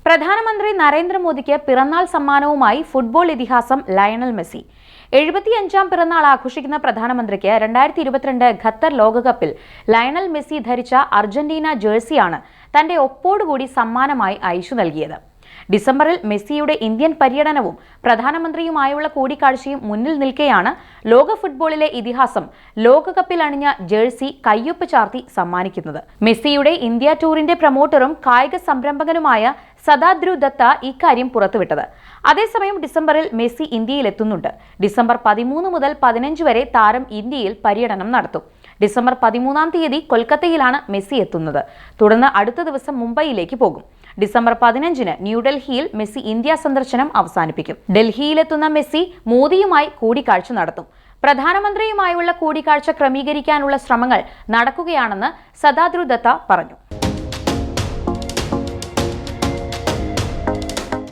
പ്രധാനമന്ത്രി നരേന്ദ്രമോദിക്ക് പിറന്നാൾ സമ്മാനവുമായി ഫുട്ബോൾ ഇതിഹാസം ലയണൽ മെസ്സി. 75ാം പിറന്നാൾ ആഘോഷിക്കുന്ന പ്രധാനമന്ത്രിക്ക് 2022 ഖത്തർ ലോകകപ്പിൽ ലയണൽ മെസ്സി ധരിച്ച അർജന്റീന ജേഴ്സിയാണ് തന്റെ ഒപ്പോടുകൂടി സമ്മാനമായി അയച്ചു നൽകിയത്. ഡിസംബറിൽ മെസ്സിയുടെ ഇന്ത്യൻ പര്യടനവും പ്രധാനമന്ത്രിയുമായുള്ള കൂടിക്കാഴ്ചയും മുന്നിൽ നിൽക്കെയാണ് ലോക ഫുട്ബോളിലെ ഇതിഹാസം ലോകകപ്പിൽ അണിഞ്ഞ ജേഴ്സി കയ്യൊപ്പ് ചാർത്തി സമ്മാനിക്കുന്നത്. മെസ്സിയുടെ ഇന്ത്യ ടൂറിന്റെ പ്രൊമോട്ടറും കായിക സംരംഭകനുമായ സദാദ്രു ദത്ത ഇക്കാര്യം പുറത്തുവിട്ടത്. അതേസമയം ഡിസംബറിൽ മെസ്സി ഇന്ത്യയിലെത്തുന്നുണ്ട്. ഡിസംബർ 13 മുതൽ 15 വരെ താരം ഇന്ത്യയിൽ പര്യടനം നടത്തും. ഡിസംബർ 13-ാം തീയതി കൊൽക്കത്തയിലാണ് മെസ്സി എത്തുന്നത്. തുടർന്ന് അടുത്ത ദിവസം മുംബൈയിലേക്ക് പോകും. ഡിസംബർ 15-ന് ന്യൂഡൽഹിയിൽ മെസ്സി ഇന്ത്യ സന്ദർശനം അവസാനിപ്പിക്കും. ഡൽഹിയിലെത്തുന്ന മെസ്സി മോദിയുമായി കൂടിക്കാഴ്ച നടത്തും. പ്രധാനമന്ത്രിയുമായുള്ള കൂടിക്കാഴ്ച ക്രമീകരിക്കാനുള്ള ശ്രമങ്ങൾ നടക്കുകയാണെന്ന് സദാദ്രു ദത്ത പറഞ്ഞു.